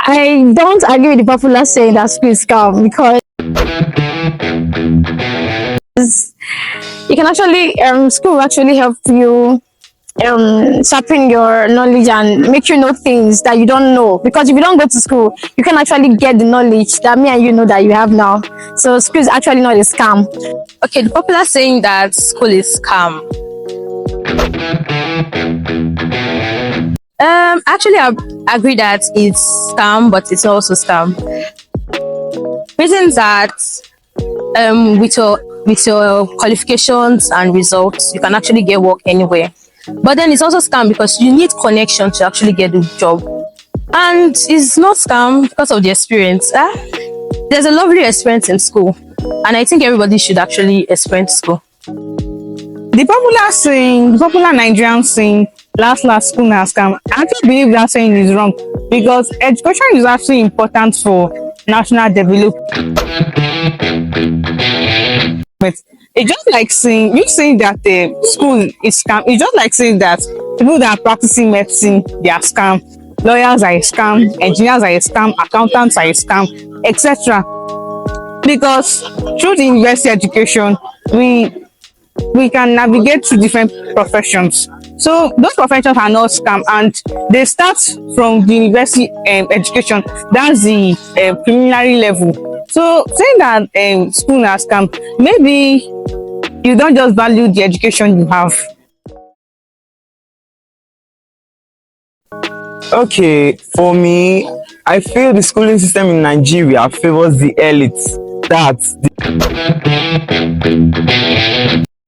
I don't agree with the popular saying that school is scam because you can actually school will actually help you sharpen your knowledge and make you know things that you don't know, because if you don't go to school you can actually get the knowledge that me and you know that you have now. So school is actually not a scam. Okay, the popular saying that school is scam. Actually, I agree that it's scam, but it's also scam. Reasons that with your qualifications and results, you can actually get work anywhere. But then it's also scam because you need connection to actually get the job. And it's not scam because of the experience. There's a lovely experience in school, and I think everybody should actually experience school. The popular Nigerian saying, last school na scam. I actually believe that saying is wrong because education is actually important for national development. It's just like saying that school is scam. It's just like saying that people that are practicing medicine, they are scam. Lawyers are a scam. Engineers are a scam. Accountants are a scam, etc. Because through the university education, we can navigate through different professions. So those professions are not scam, and they start from the university education. That's the preliminary level. So saying that school na scam, maybe you don't just value the education you have. Okay, for me, I feel the schooling system in Nigeria favors the elites, that's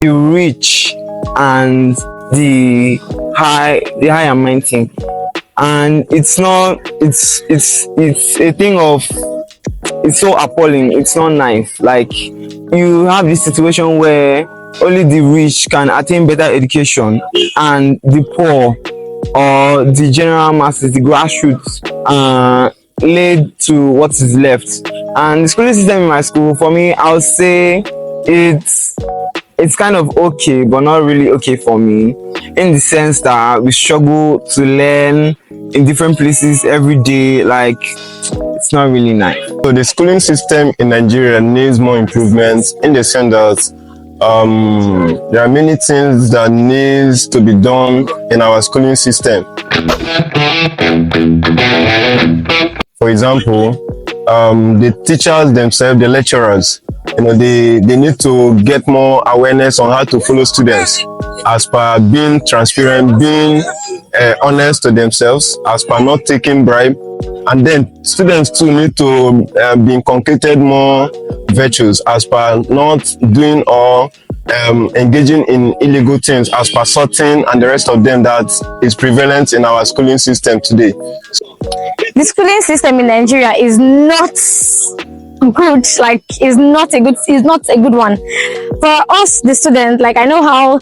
the rich and the high and mighty. And it's a thing of, it's so appalling, it's not nice. Like, you have this situation where only the rich can attain better education and the poor or the general masses, the grassroots, laid to what is left. And the schooling system in my school, for me, I would say it's kind of okay, but not really okay for me, in the sense that we struggle to learn in different places every day. Like, it's not really nice. So the schooling system in Nigeria needs more improvements, in the sense that there are many things that needs to be done in our schooling system. For example, the teachers themselves, the lecturers, they need to get more awareness on how to follow students, as per being transparent, being honest to themselves, as per not taking bribe. And then students too need to be inculcated more virtues, as per not doing or engaging in illegal things, as per sorting and the rest of them that is prevalent in our schooling system today. The schooling system in Nigeria is not good. Like, it's not a good one for us, the students. Like, I know how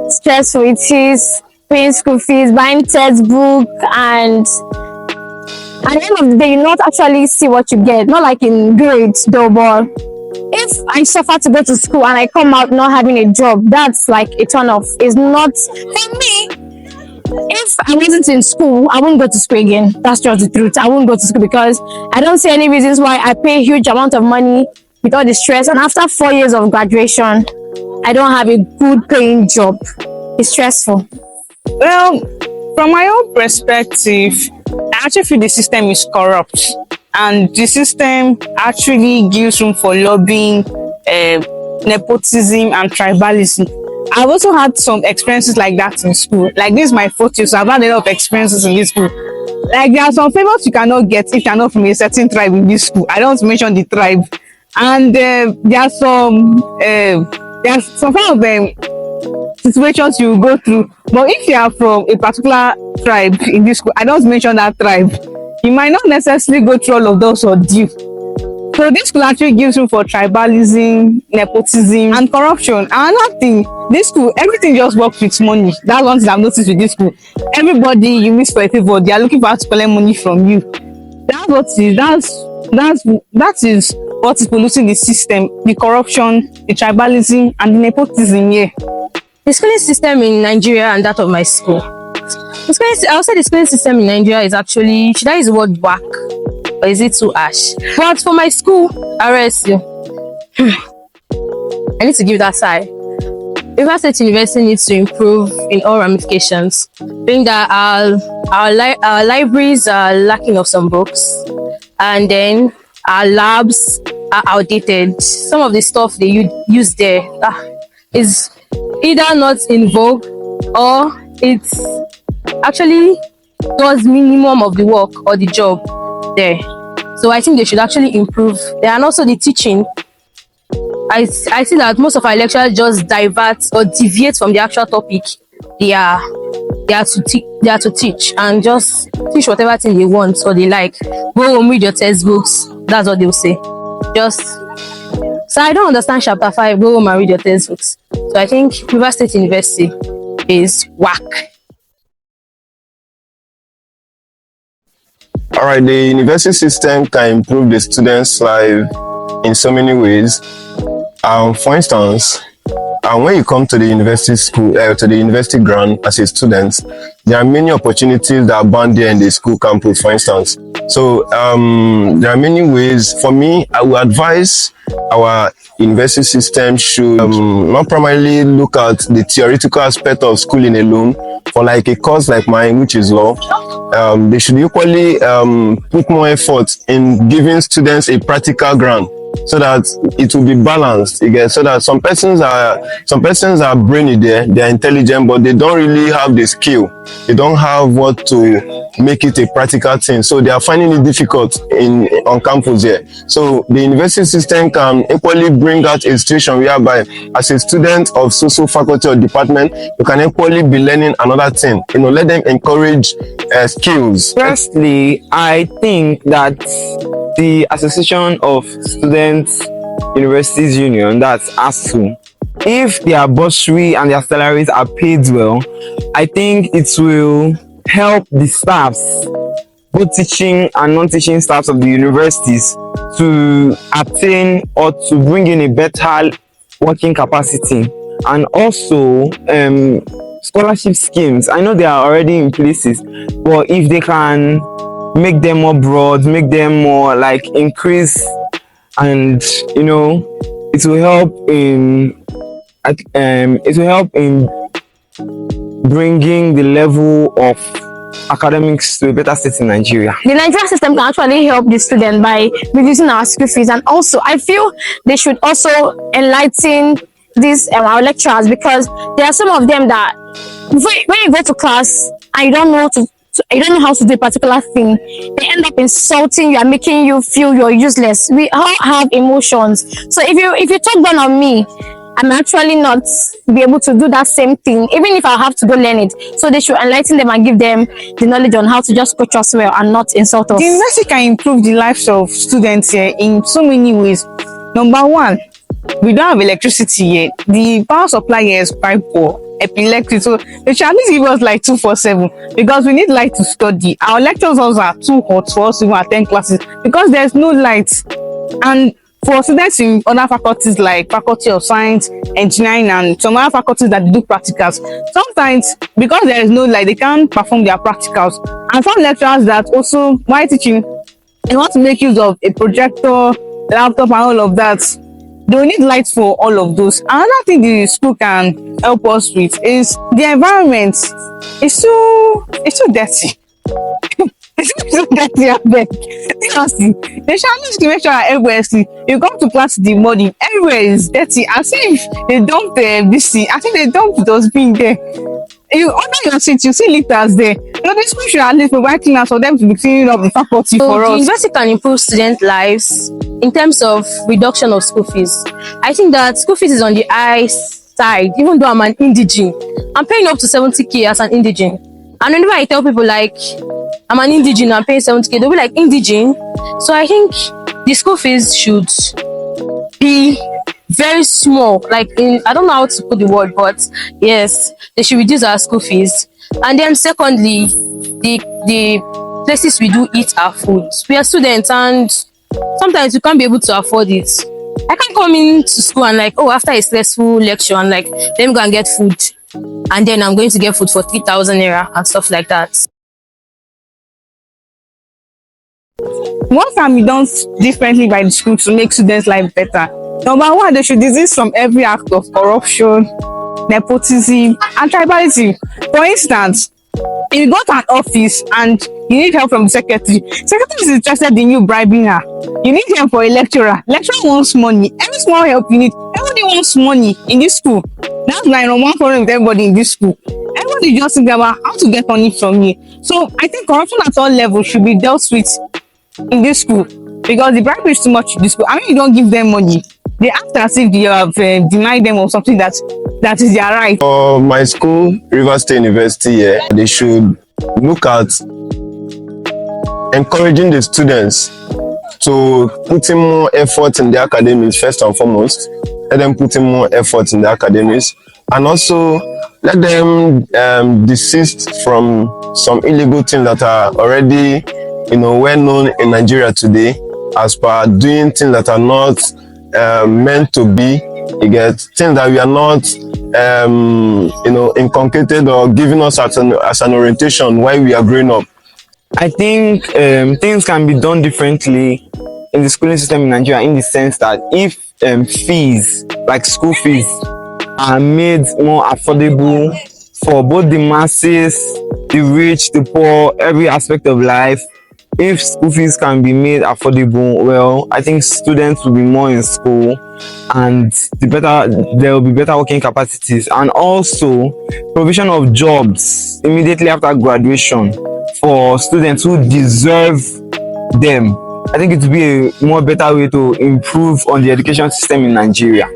stressful it is paying school fees, buying textbook, and at the end of the day you not actually see what you get. Not like in grades though, but if I suffer to go to school and I come out not having a job, that's like a turn off. It's not for me. If I wasn't in school, I wouldn't go to school again. That's just the truth. I wouldn't go to school because I don't see any reasons why I pay a huge amount of money with all the stress, and after 4 years of graduation I don't have a good paying job. It's stressful. Well, from my own perspective, I actually feel the system is corrupt, and the system actually gives room for lobbying, nepotism and tribalism. I've also had some experiences like that in school. Like, this is my 4th year, so I've had a lot of experiences in this school. Like, there are some favors you cannot get if you're not from a certain tribe in this school. I don't want to mention the tribe. And there are some kind of situations you go through. But if you are from a particular tribe in this school, I don't mention that tribe, you might not necessarily go through all of those ordeals. So this school actually gives room for tribalism, nepotism, and corruption. And another thing, this school, everything just works with money. That's one thing I've noticed with this school. Everybody you miss for a favor, they are looking for how to collect money from you. That's what is what is polluting the system: the corruption, the tribalism, and the nepotism here. The schooling system in Nigeria and that of my school. I would say the schooling system in Nigeria is actually, should I use the word WACK? or is it too harsh? But for my school, RSU, I need to give that sigh. River State University needs to improve in all ramifications. Being that our libraries are lacking of some books, and then our labs are outdated. Some of the stuff they use there is either not in vogue, or it's actually does minimum of the work or the job there. So I think they should actually improve there. And also the teaching, I see that most of our lecturers just divert or deviate from the actual topic they are to teach, and just teach whatever thing they want or they like. Go home, read your textbooks. That's what they'll say. Just so I don't understand chapter 5. Go home and read your textbooks. So I think River State University is WACK. All right, the university system can improve the students' life in so many ways. For instance, when you come to the university school, to the university ground as a student, there are many opportunities that are bound there in the school campus, for instance. So there are many ways. For me, I would advise our university system should not primarily look at the theoretical aspect of schooling alone. For like a course like mine, which is law, they should equally put more effort in giving students a practical ground, so that it will be balanced again. So that some persons are brainy there, they are intelligent, but they don't really have the skill. They don't have what to make it a practical thing. So they are finding it difficult on campus here. So the university system can equally bring out a situation whereby, as a student of social faculty or department, you can equally be learning another thing. Let them encourage skills. Firstly, I think that the Association of Students Universities Union, that's ASU, if their bursary and their salaries are paid well, I think it will help the staffs, both teaching and non-teaching staffs of the universities, to attain or to bring in a better working capacity. And also scholarship schemes, I know they are already in places, but if they can make them more broad, make them more like increase, and it will help in bringing the level of academics to a better state in Nigeria. The Nigerian system can actually help the student by reducing our school fees, and also I feel they should also enlighten these our lecturers, because there are some of them that when you go to class and you don't know how to do a particular thing, they end up insulting you and making you feel you're useless. We all have emotions, so if you talk down on me, I'm actually not be able to do that same thing, even if I have to go learn it. So they should enlighten them and give them the knowledge on how to just coach us well and not insult us. The university can improve the lives of students here in so many ways. Number one, we don't have electricity yet. The power supply here is quite poor. Epileptic, so they should at least give us like 247, because we need light to study. Our lectures also are too hot for us to even attend classes because there's no light. And for students in other faculties like Faculty of Science, Engineering, and some other faculties that do practicals, sometimes because there is no light, they can't perform their practicals. And some lecturers that also, while teaching, they want to make use of a projector, laptop, and all of that. They will need lights for all of those. Another thing the school can help us with is the environment. It's so dirty. It's so dirty, I beg. Seriously, they shall need to make sure that everywhere is clean. You come to class in the morning, everywhere is dirty. As if they dumped this thing. I think they dumped dustbin there. You under your seat, you see litters there. The school should at least provide cleaners for them to be cleaning up the faculty for us. The university can improve student lives in terms of reduction of school fees. I think that school fees is on the high side, even though I'm an indigene. I'm paying up to 70k as an indigene. And whenever I tell people like I'm an indigene, I'm paying 70k, they'll be like, indigene? So I think the school fees should be very small. Like I don't know how to put the word, but yes, they should reduce our school fees. And then secondly, the places we do eat our food. We are students and sometimes we can't be able to afford it. I can't come into school and like, oh, after a stressful lecture and like, let me go and get food. And then I'm going to get food for 3,000 naira and stuff like that. What can be done differently by the school to make students' life better? Number one, they should desist from every act of corruption, nepotism, and tribalism. For instance, if you go to an office and you need help from the secretary is interested in you bribing her. You need help for a lecturer. Lecturer wants money. Every small help you need, everybody wants money in this school. That's my number one problem with everybody in this school. Everybody just think about how to get money from you. So I think corruption at all levels should be dealt with in this school, because the bribery is too much in this school. I mean, you don't give them money, they act as if you have denied them of something that is their right. For my school, Rivers State University, they should look at encouraging the students to put in more effort in their academics first and foremost. Let them put in more effort in their academics, and also let them desist from some illegal things that are already, well known in Nigeria today, as per doing things that are not meant to be. You get things that we are not inculcated or giving us as an orientation while we are growing up. I think things can be done differently in the schooling system in Nigeria, in the sense that if fees, like school fees, are made more affordable for both the masses, the rich, the poor, every aspect of life. If school fees can be made affordable, well, I think students will be more in school, and there will be better working capacities, and also provision of jobs immediately after graduation for students who deserve them. I think it would be a more better way to improve on the education system in Nigeria.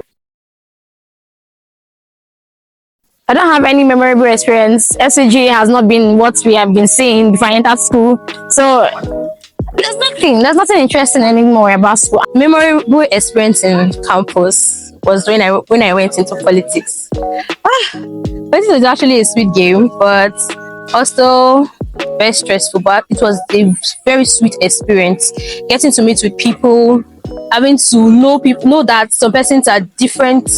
I don't have any memorable experience. SAG has not been what we have been seeing before I entered school. So there's nothing interesting anymore about school. Memorable experience in campus was when I went into politics. Politics was actually a sweet game, but also very stressful. But it was a very sweet experience. Getting to meet with people, having to know that some persons are different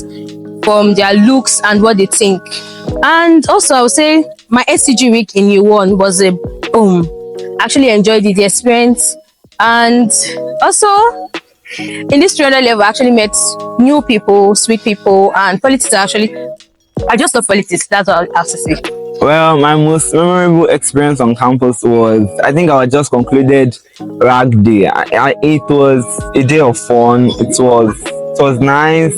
from their looks and what they think. And also, I would say my SCG week in year one was a boom. Actually enjoyed the experience, and also in this 300 level I actually met new people, sweet people, and politics I just love politics. That's all I have to say. Well, my most memorable experience on campus was, I think I just concluded WACK day. It was a day of fun. It was nice.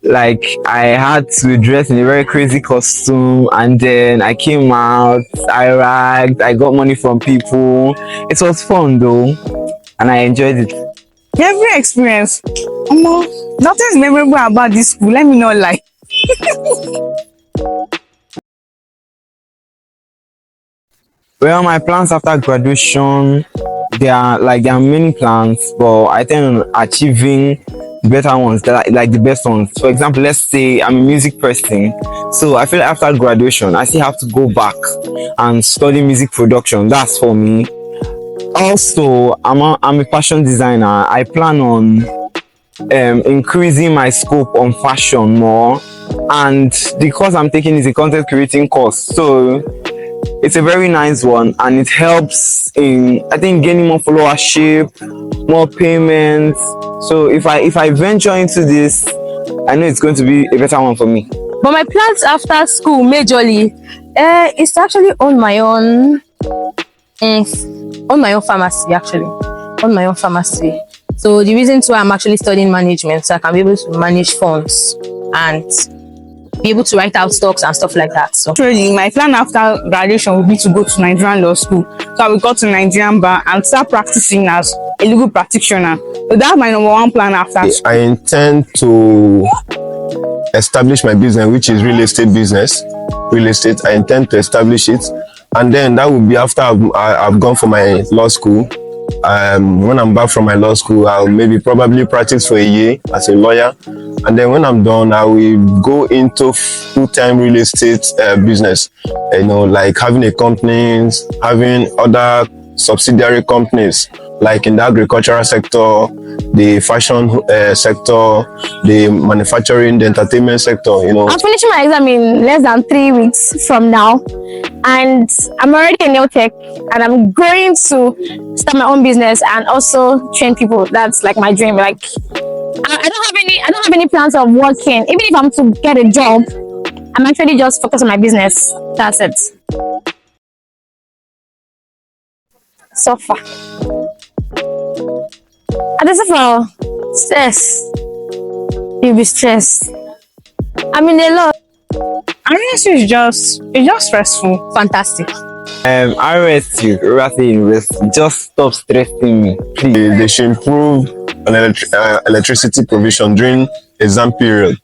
Like, I had to dress in a very crazy costume, and then I came out, I ragged, I got money from people. It was fun though, and I enjoyed it. Every experience, nothing's memorable about this school, let me not lie. Well, my plans after graduation, there are many plans, but I think on achieving better ones, that are like the best ones. For example, let's say I'm a music person, so I feel like after graduation I still have to go back and study music production. That's for me. Also, I'm a fashion designer. I plan on increasing my scope on fashion more, and the course I'm taking is a content creating course, so it's a very nice one, and it helps in, I think, gaining more followership, more payments. So if I venture into this, I know it's going to be a better one for me. But my plans after school majorly is to actually own my own pharmacy, So the reason why I'm actually studying management, so I can be able to manage funds and be able to write out stocks and stuff like that. So Truly, my plan after graduation will be to go to Nigerian law school. So I will go to Nigerian bar and start practicing as a legal practitioner. So that's my number one plan after school. I intend to establish my business, which is real estate business. Real estate, I intend to establish it, and then that will be after I've gone for my law school. When I'm back from my law school, I'll probably practice for a year as a lawyer, and then when I'm done, I will go into full-time real estate business. Like having a company, having other subsidiary companies, like in the agricultural sector, the fashion sector, the manufacturing, the entertainment sector. I'm finishing my exam in less than 3 weeks from now, and I'm already a nail tech, and I'm going to start my own business and also train people. That's like my dream. Like I don't have any plans of working. Even if I'm to get a job, I'm actually just focused on my business. That's it. So far. And this is for stress. You'll be stressed. I mean a lot. RSU is just stressful. Fantastic. RSU, Rwanda University, just stop stressing me, please. They should improve electricity provision during exam period.